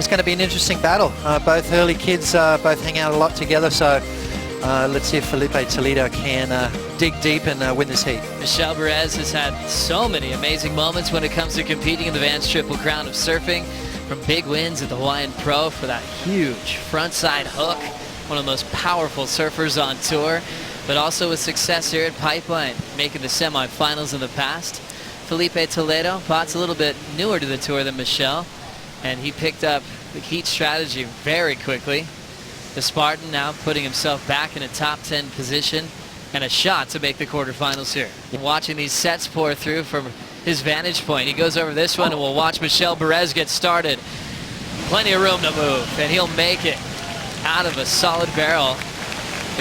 it's going to be an interesting battle. Both early kids both hang out a lot together, so let's see if Filipe Toledo can dig deep and win this heat. Michel Bourez has had so many amazing moments when it comes to competing in the Vans Triple Crown of Surfing, from big wins at the Hawaiian Pro for that huge frontside hook, one of the most powerful surfers on tour, but also with success here at Pipeline, making the semifinals in the past. Filipe Toledo, Pot's a little bit newer to the tour than Michel, and he picked up the heat strategy very quickly. The Spartan now putting himself back in a top 10 position and a shot to make the quarterfinals here. Watching these sets pour through from his vantage point. He goes over this one and we'll watch Michel Bourez get started. Plenty of room to move, and he'll make it out of a solid barrel.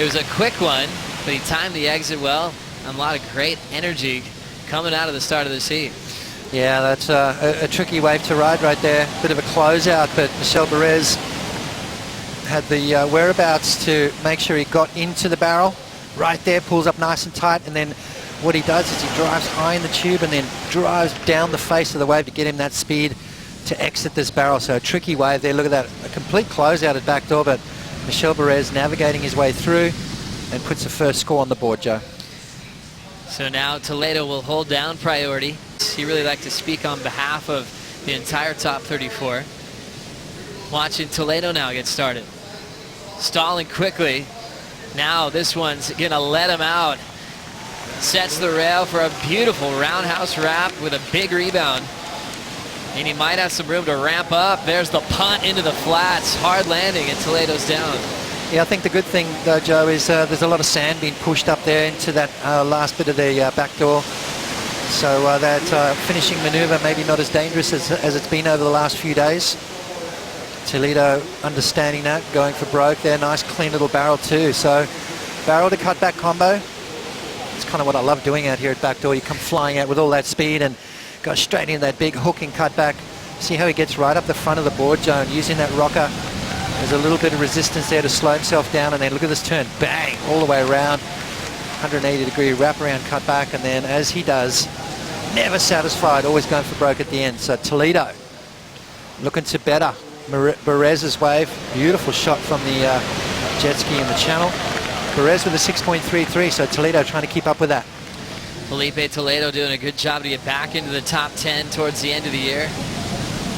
It was a quick one, but he timed the exit well, and a lot of great energy coming out of the start of the heat. Yeah, that's a tricky wave to ride right there. Bit of a closeout, but Michel Bourez had the whereabouts to make sure he got into the barrel. Right there, pulls up nice and tight, and then what he does is he drives high in the tube and then drives down the face of the wave to get him that speed to exit this barrel. So a tricky wave there. Look at that, a complete closeout at backdoor, but Michel Bourez navigating his way through and puts the first score on the board, Joe. So now Toledo will hold down priority. He really liked to speak on behalf of the entire top 34. Watching Toledo now get started. Stalling quickly. Now this one's gonna let him out. Sets the rail for a beautiful roundhouse wrap with a big rebound. And he might have some room to ramp up. There's the punt into the flats. Hard landing, and Toledo's down. Yeah, I think the good thing, though, Joe, is there's a lot of sand being pushed up there into that last bit of the back door. So that finishing maneuver maybe not as dangerous as it's been over the last few days. Toledo understanding that, going for broke there. Nice clean little barrel too. So barrel to cutback combo. It's kind of what I love doing out here at backdoor. You come flying out with all that speed and go straight into that big hooking cutback. See how he gets right up the front of the board, Joe, and using that rocker. There's a little bit of resistance there to slow himself down, and then look at this turn, bang, all the way around. 180-degree wraparound cutback, and then as he does, never satisfied, always going for broke at the end. So Toledo looking to better Bourez's wave. Beautiful shot from the jet ski in the channel. Bourez with a 6.33, so Toledo trying to keep up with that. Filipe Toledo doing a good job to get back into the top 10 towards the end of the year,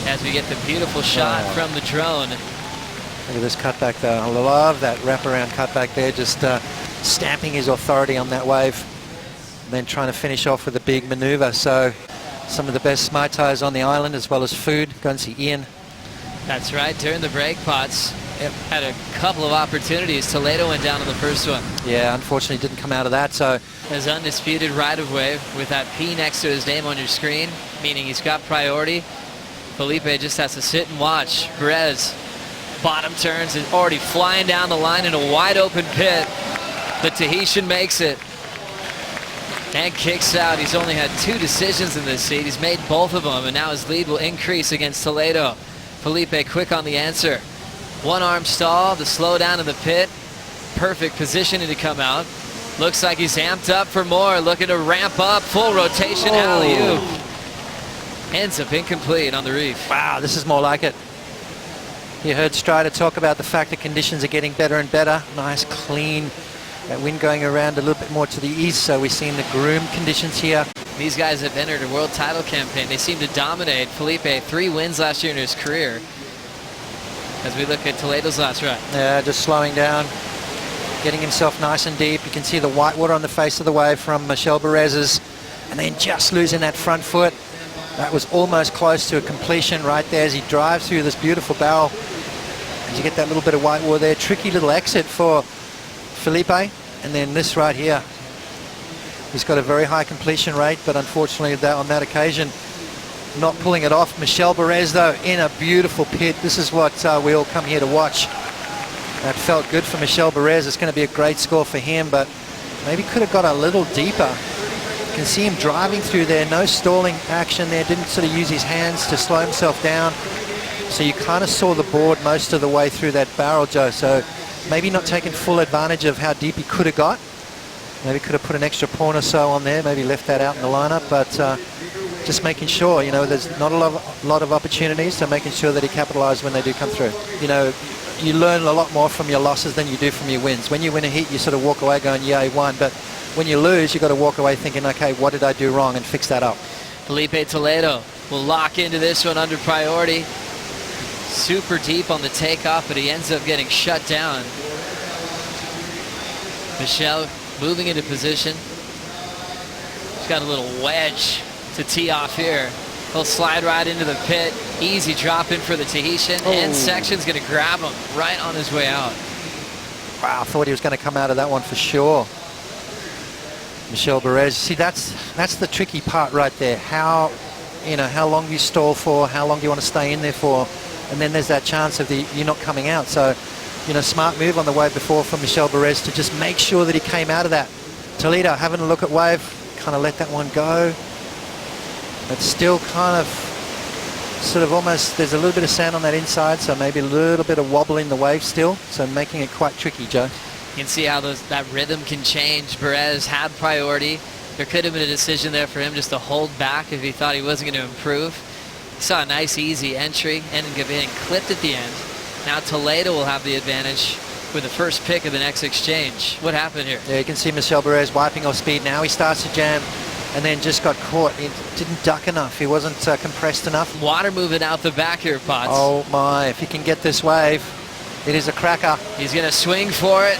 as we get the beautiful shot from the drone. Look at this cutback though. I love that wraparound cutback there, just stamping his authority on that wave. And then trying to finish off with a big maneuver. So some of the best Mai Tais on the island, as well as food. Go and see Ian. That's right, during the break pots. Had a couple of opportunities. Toledo went down on the first one. Yeah, unfortunately didn't come out of that. So his undisputed right-of-way with that P next to his name on your screen, meaning he's got priority. Filipe just has to sit and watch. Bourez, bottom turns, is already flying down the line in a wide open pit. The Tahitian makes it and kicks out. He's only had 2 decisions in this heat. He's made both of them, and now his lead will increase against Toledo. Filipe quick on the answer. One arm stall, the slow down in the pit. Perfect positioning to come out. Looks like he's amped up for more, looking to ramp up. Full rotation alley-oop. Ends up incomplete on the reef. Wow, this is more like it. You heard Strider talk about the fact that conditions are getting better and better. Nice, clean, that wind going around a little bit more to the east, so we're seeing the groom conditions here. These guys have entered a world title campaign. They seem to dominate. Filipe, 3 wins last year in his career. As we look at Toledo's last run. Yeah, just slowing down, getting himself nice and deep. You can see the white water on the face of the wave from Michel Bourez's, and then just losing that front foot. That was almost close to a completion right there as he drives through this beautiful barrel. As you get that little bit of white water there. Tricky little exit for Filipe, and then this right here. He's got a very high completion rate, but unfortunately on that occasion, not pulling it off. Michel Bourez, though, in a beautiful pit. This is what we all come here to watch. That felt good for Michel Bourez. It's going to be a great score for him, but maybe could have got a little deeper. You can see him driving through there. No stalling action there. Didn't sort of use his hands to slow himself down. So you kind of saw the board most of the way through that barrel, Joe. So maybe not taking full advantage of how deep he could have got. Maybe could have put an extra pawn or so on there, maybe left that out in the lineup, but just making sure, you know, there's not a lot of opportunities, so making sure that he capitalized when they do come through. You know, you learn a lot more from your losses than you do from your wins. When you win a heat, you sort of walk away going, yeah, I won, but when you lose, you've got to walk away thinking, okay, what did I do wrong, and fix that up. Filipe Toledo will lock into this one under priority. Super deep on the takeoff, but he ends up getting shut down. Michel moving into position. He's got a little wedge to tee off here. He'll slide right into the pit. Easy drop in for the Tahitian. End section's going to grab him right on his way out. Wow, I thought he was going to come out of that one for sure. Michel Bourez. See, that's the tricky part right there. How long do you stall for? How long do you want to stay in there for? And then there's that chance of you not coming out. So, you know, smart move on the wave before from Michel Bourez to just make sure that he came out of that. Toledo having a look at wave, kind of let that one go. It's still kind of sort of almost, there's a little bit of sand on that inside, so maybe a little bit of wobble in the wave still, so making it quite tricky, Joe. You can see how that rhythm can change. Bourez had priority. There could have been a decision there for him just to hold back if he thought he wasn't going to improve. He saw a nice, easy entry, ended up getting clipped at the end. Now Toledo will have the advantage with the first pick of the next exchange. What happened here? Yeah, you can see Michel Bourez wiping off speed. Now he starts to jam and then just got caught. He didn't duck enough. He wasn't compressed enough. Water moving out the back here, Potts. Oh my, if he can get this wave, it is a cracker. He's going to swing for it.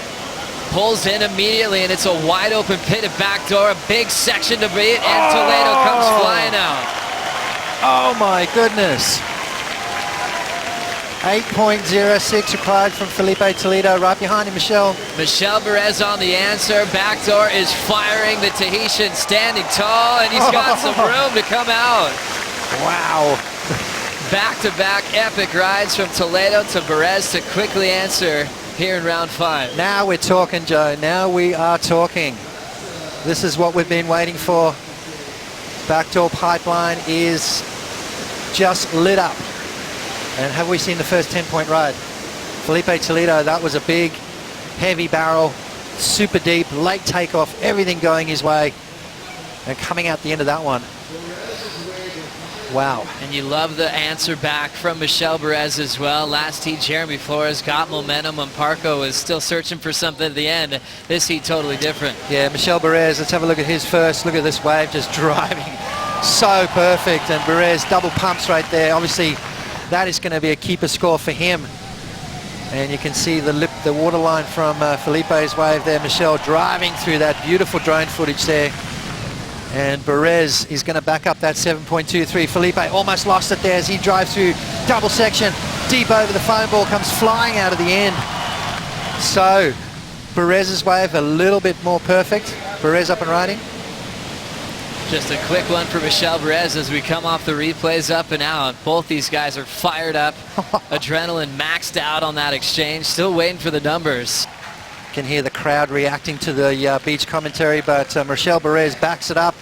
Pulls in immediately, and it's a wide open pit at backdoor. A big section to beat, and Toledo comes flying out. Oh my goodness. 8.06 required from Filipe Toledo. Right behind him, Michel. Michel Bourez on the answer. Backdoor is firing. The Tahitian standing tall, and he's got some room to come out. Wow. Back-to-back epic rides from Toledo to Bourez to quickly answer here in round 5. Now we're talking, Joe. Now we are talking. This is what we've been waiting for. Backdoor pipeline is just lit up. And have we seen the first 10-point ride? Filipe Toledo, that was a big, heavy barrel, super deep, late takeoff, everything going his way. And coming out the end of that one. Wow. And you love the answer back from Michel Bourez as well. Last heat, Jeremy Flores got momentum. Amparco is still searching for something at the end. This heat totally different. Yeah, Michel Bourez, let's have a look at his first. Look at this wave just driving so perfect. And Bourez double pumps right there. Obviously, that is going to be a keeper score for him. And you can see the water line from Filipe's wave there. Michel driving through that beautiful drone footage there. And Bourez is going to back up that 7.23. Filipe almost lost it there as he drives through double section. Deep over the foam ball, comes flying out of the end. So, Bourez's wave a little bit more perfect. Bourez up and riding. Just a quick one for Michel Bourez as we come off the replays up and out. Both these guys are fired up. Adrenaline maxed out on that exchange. Still waiting for the numbers. Can hear the crowd reacting to the beach commentary, but Michel Bourez backs it up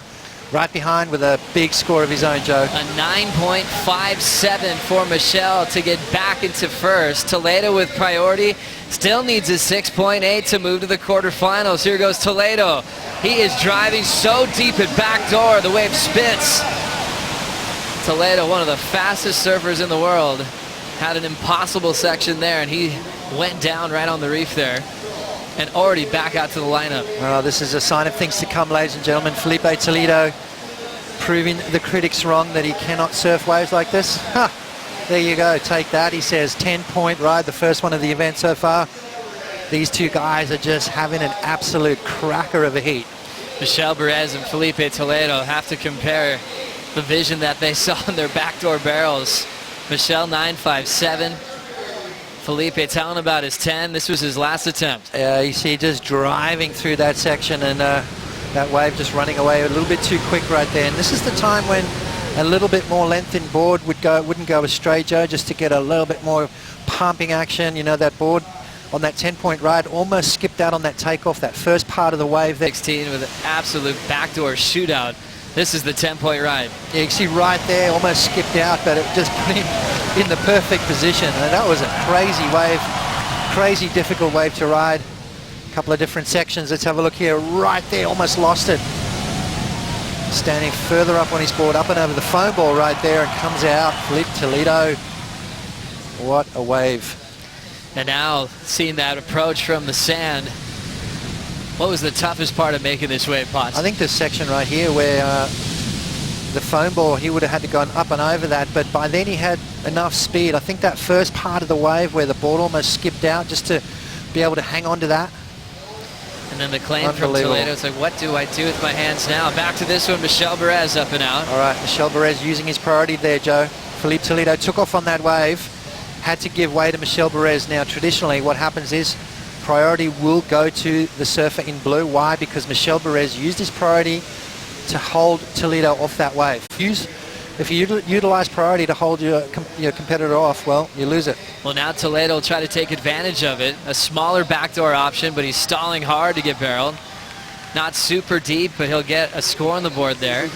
right behind with a big score of his own, Joe. A 9.57 for Michel to get back into first. Toledo with priority still needs a 6.8 to move to the quarterfinals. Here goes Toledo. He is driving so deep at backdoor, the wave spits. Toledo, one of the fastest surfers in the world, had an impossible section there, and he went down right on the reef there. And already back out to the lineup. Well, this is a sign of things to come, ladies and gentlemen. Filipe Toledo proving the critics wrong that he cannot surf waves like this. Ha! There you go, take that. He says 10-point ride, the first one of the event so far. These two guys are just having an absolute cracker of a heat. Michel Bourez and Filipe Toledo have to compare the vision that they saw in their backdoor barrels. Michel 9.57. Filipe telling about his 10. This was his last attempt. You see just driving through that section, and that wave just running away a little bit too quick right there. And this is the time when a little bit more length in board wouldn't go astray, Joe, just to get a little bit more pumping action. You know, that board on that 10-point ride almost skipped out on that takeoff, that first part of the wave there. 16 with an absolute backdoor shootout. This is the 10-point ride. Yeah, you can see right there, almost skipped out, but it just put him in the perfect position. And that was a crazy wave, crazy difficult wave to ride. couple of different sections. Let's have a look here. Right there, almost lost it. Standing further up on his board, up and over the foam ball right there, and comes out. Filipe Toledo. What a wave. And now, seeing that approach from the sand, what was the toughest part of making this wave, Potts? I think this section right here where the foam ball, he would have had to go up and over that, but by then he had enough speed. I think that first part of the wave where the board almost skipped out, just to be able to hang on to that. And then the claim from Toledo, it's like, what do I do with my hands now? Back to this one, Michel Bourez up and out. All right, Michel Bourez using his priority there, Joe. Filipe Toledo took off on that wave, had to give way to Michel Bourez. Now, traditionally, what happens is priority will go to the surfer in blue. Why? Because Michel Bourez used his priority to hold Toledo off that wave. If you utilize priority to hold your competitor off, well, you lose it. Well, now Toledo will try to take advantage of it. A smaller backdoor option, but he's stalling hard to get barreled. Not super deep, but he'll get a score on the board there.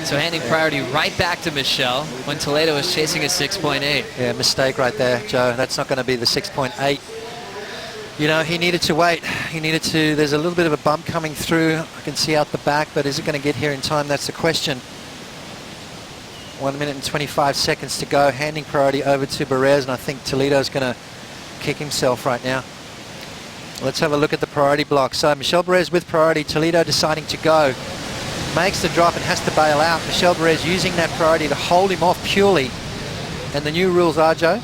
So handing priority right back to Michel when Toledo is chasing a 6.8. Yeah, mistake right there, Joe. That's not going to be the 6.8. You know, he needed to wait. He needed to, there's a little bit of a bump coming through. I can see out the back, but is it going to get here in time? That's the question. 1 minute and 25 seconds to go. Handing priority over to Bourez, and I think Toledo's going to kick himself right now. Let's have a look at the priority block. So Michel Bourez with priority, Toledo deciding to go. Makes the drop and has to bail out. Michel Bourez using that priority to hold him off purely. And the new rules are, Joe?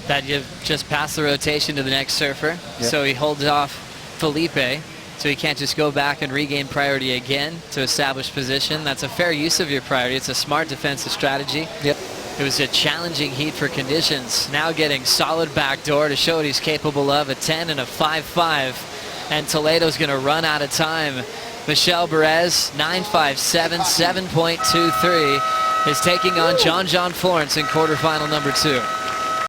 That you just pass the rotation to the next surfer. Yep. So he holds off Filipe, so he can't just go back and regain priority again to establish position. That's a fair use of your priority. It's a smart defensive strategy. Yep. It was a challenging heat for conditions. Now getting solid backdoor to show what he's capable of. A 10 and a 5.5. And Toledo's going to run out of time. Michel Bourez, 9.57, 7.23, is taking on John Florence in quarterfinal number 2.